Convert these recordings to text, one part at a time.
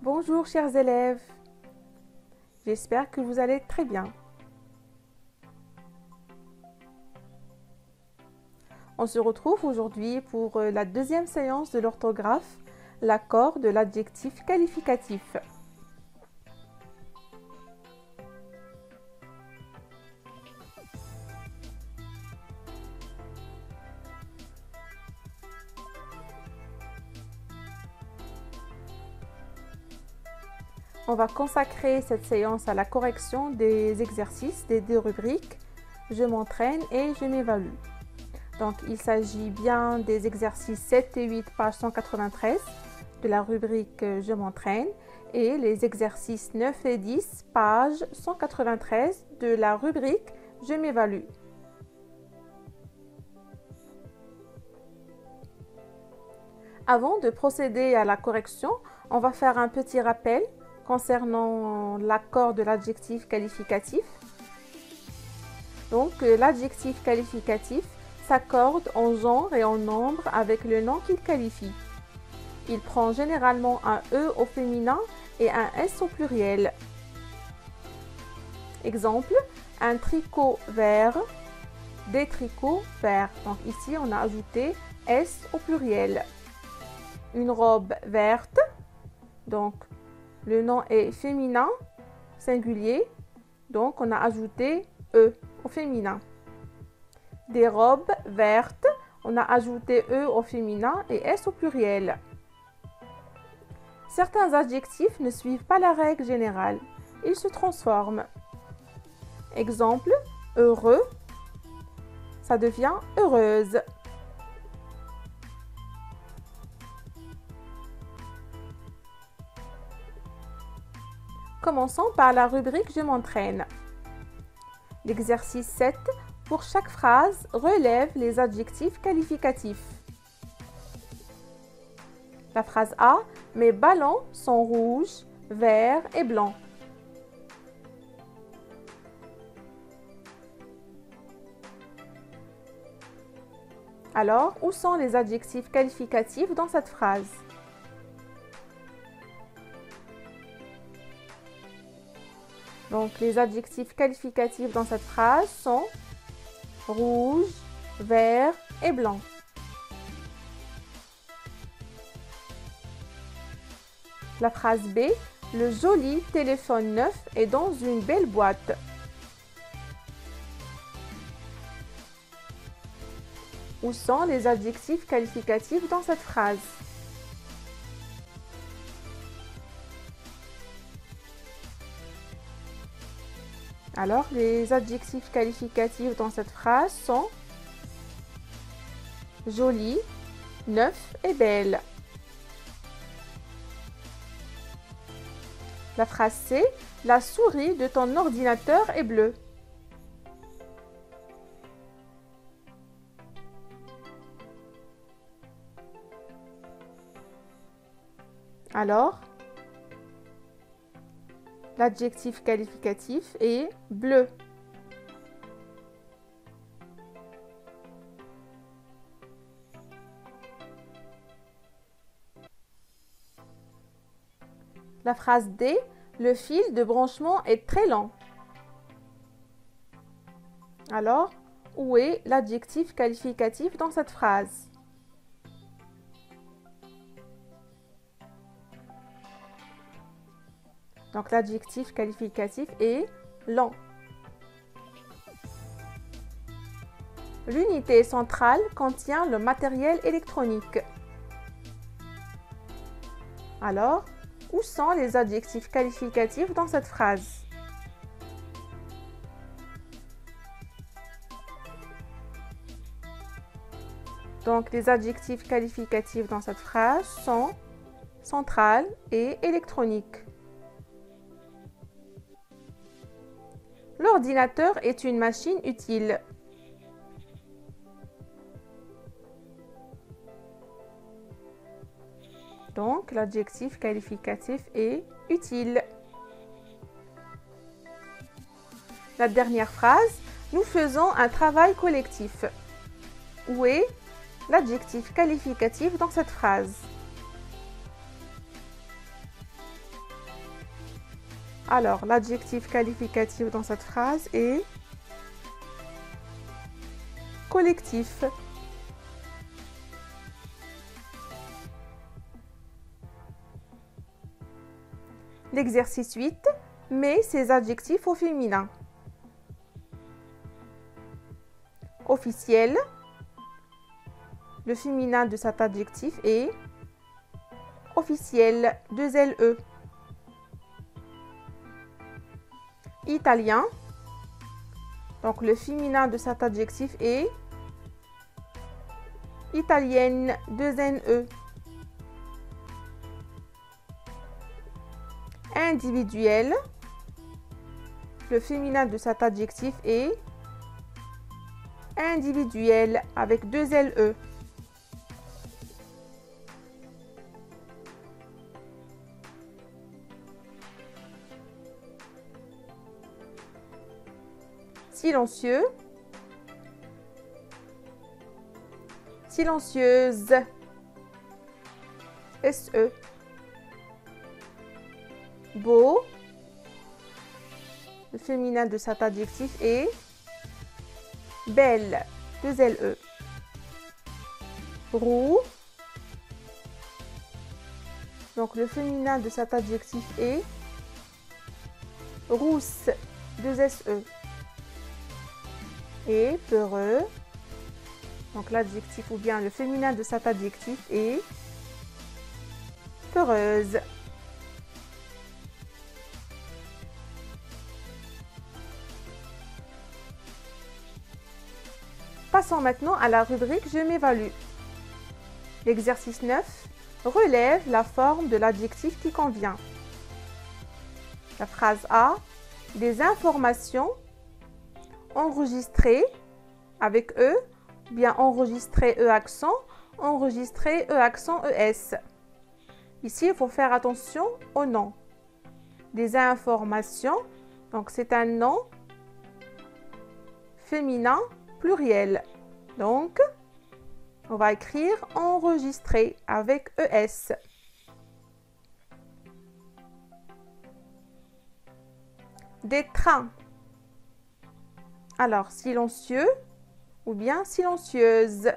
Bonjour chers élèves, j'espère que vous allez très bien. On se retrouve aujourd'hui pour la deuxième séance de l'orthographe, l'accord de l'adjectif qualificatif. On va consacrer cette séance à la correction des exercices des deux rubriques « Je m'entraîne » et « Je m'évalue ». Donc, il s'agit bien des exercices 7 et 8, page 193 de la rubrique « Je m'entraîne » et les exercices 9 et 10, page 193 de la rubrique « Je m'évalue ». Avant de procéder à la correction, on va faire un petit rappel concernant l'accord de l'adjectif qualificatif. Donc, l'adjectif qualificatif s'accorde en genre et en nombre avec le nom qu'il qualifie. Il prend généralement un E au féminin et un S au pluriel. Exemple, un tricot vert, des tricots verts. Donc ici, on a ajouté S au pluriel. Une robe verte, donc le nom est féminin, singulier, donc on a ajouté E au féminin. Des robes vertes, on a ajouté E au féminin et S au pluriel. Certains adjectifs ne suivent pas la règle générale, ils se transforment. Exemple, heureux, ça devient heureuse. Commençons par la rubrique « Je m'entraîne ». L'exercice 7, pour chaque phrase, relève les adjectifs qualificatifs. La phrase A, mes ballons sont rouges, verts et blancs. Alors, où sont les adjectifs qualificatifs dans cette phrase? Donc, les adjectifs qualificatifs dans cette phrase sont rouge, vert et blanc. La phrase B, le joli téléphone neuf est dans une belle boîte. Où sont les adjectifs qualificatifs dans cette phrase? Alors, les adjectifs qualificatifs dans cette phrase sont joli, neuf et belle. La phrase C, la souris de ton ordinateur est bleue. Alors, l'adjectif qualificatif est bleu. La phrase D, le fil de branchement est très lent. Alors, où est l'adjectif qualificatif dans cette phrase? Donc, l'adjectif qualificatif est lent. L'unité centrale contient le matériel électronique. Alors, où sont les adjectifs qualificatifs dans cette phrase? Donc, les adjectifs qualificatifs dans cette phrase sont centrale et électronique. L'ordinateur est une machine utile. Donc, l'adjectif qualificatif est utile. La dernière phrase, nous faisons un travail collectif. Où est l'adjectif qualificatif dans cette phrase? Alors, l'adjectif qualificatif dans cette phrase est collectif. L'exercice 8, met ces adjectifs au féminin. Officiel. Le féminin de cet adjectif est officiel, 2 LE. Italien. Donc le féminin de cet adjectif est italienne, 2 NE. Individuel. Le féminin de cet adjectif est individuel avec 2 LE. Silencieux. Silencieuse. SE. Beau. Le féminin de cet adjectif est belle, 2 LE. Roux. Donc le féminin de cet adjectif est rousse, 2 SE. Et peureux. Donc l'adjectif ou bien le féminin de cet adjectif est peureuse. Passons maintenant à la rubrique Je m'évalue. L'exercice 9 relève la forme de l'adjectif qui convient. La phrase A, des informations enregistrées avec E, bien enregistré E accent, enregistré E accent ES. Ici, il faut faire attention au nom. Des informations, donc c'est un nom féminin pluriel. Donc, on va écrire enregistré avec ES. Des trains. Alors, silencieux ou bien silencieuse.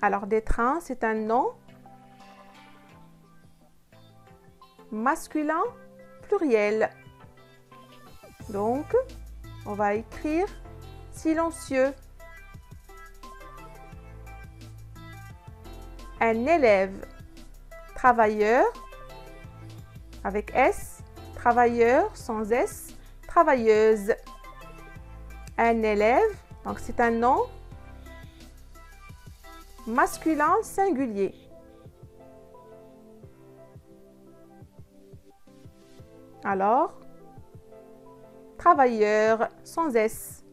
Alors, des trains, c'est un nom masculin pluriel. Donc, on va écrire silencieux. Un élève, travailleur avec S, travailleur sans S, travailleuse. Un élève, donc c'est un nom masculin singulier. Alors, travailleur sans S.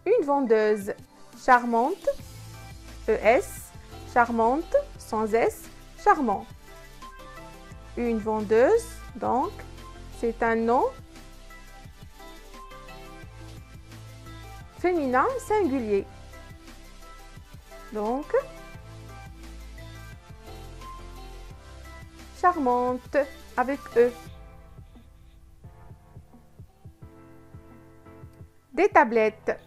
Une vendeuse, charmante, ES, charmante, sans S, charmant. Une vendeuse, donc, c'est un nom féminin singulier. Donc, charmante avec E. Des tablettes.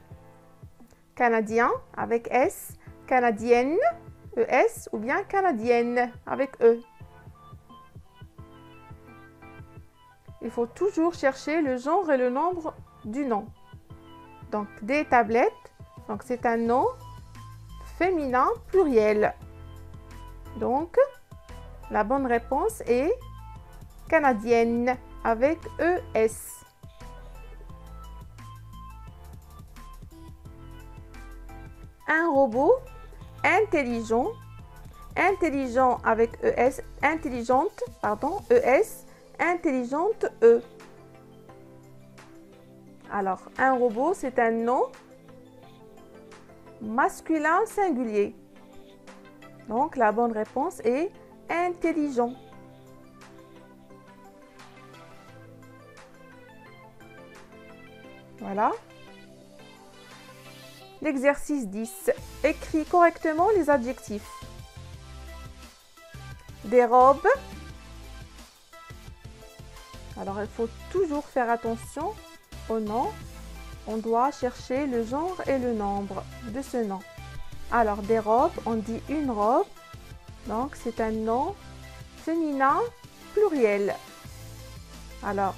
Canadien avec S, canadienne, ES ou bien canadienne avec E. Il faut toujours chercher le genre et le nombre du nom. Donc, des tablettes, donc c'est un nom féminin pluriel. Donc, la bonne réponse est canadienne avec ES. Un robot intelligent, intelligent avec ES, intelligente, pardon, ES, intelligente E. Alors, un robot, c'est un nom masculin singulier. Donc, la bonne réponse est intelligent. Voilà. L'exercice 10. Écris correctement les adjectifs. Des robes. Alors, il faut toujours faire attention au nom. On doit chercher le genre et le nombre de ce nom. Alors, des robes, on dit une robe. Donc, c'est un nom féminin pluriel. Alors,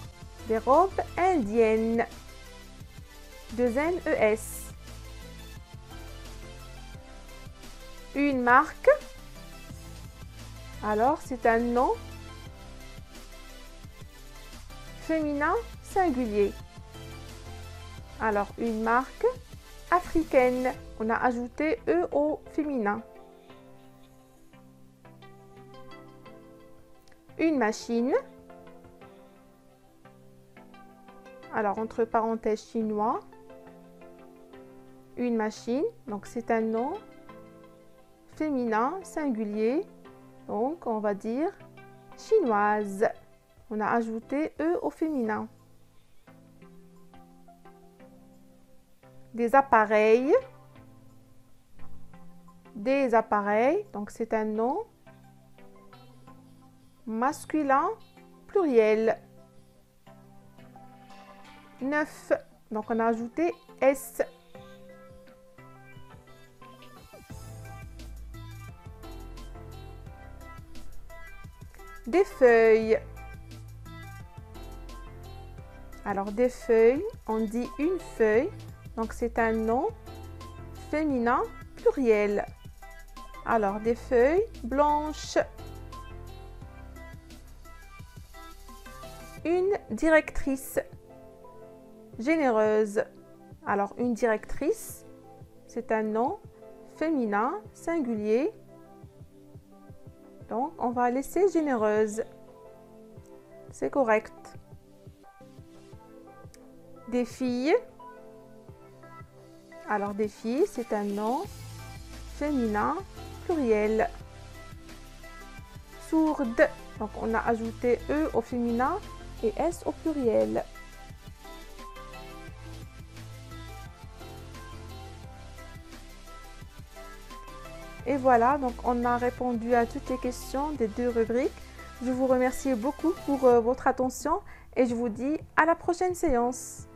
des robes indiennes. 2 N-E-S. Une marque. Alors, c'est un nom féminin singulier. Alors, une marque africaine. On a ajouté E au féminin. Une machine. Alors, entre parenthèses, chinois. Une machine. Donc, c'est un nom féminin singulier. Donc, on va dire chinoise. On a ajouté E au féminin. Des appareils. Des appareils. Donc, c'est un nom masculin pluriel. 9. Donc, on a ajouté S. Des feuilles. Alors, des feuilles, on dit une feuille. Donc, c'est un nom féminin pluriel. Alors, des feuilles blanches. Une directrice. Généreuse. Alors, une directrice, c'est un nom féminin singulier. Donc, on va laisser généreuse. C'est correct. Des filles. Alors, des filles, c'est un nom féminin pluriel. Sourde. Donc, on a ajouté E au féminin et S au pluriel. Et voilà, donc on a répondu à toutes les questions des 2 rubriques. Je vous remercie beaucoup pour votre attention et je vous dis à la prochaine séance.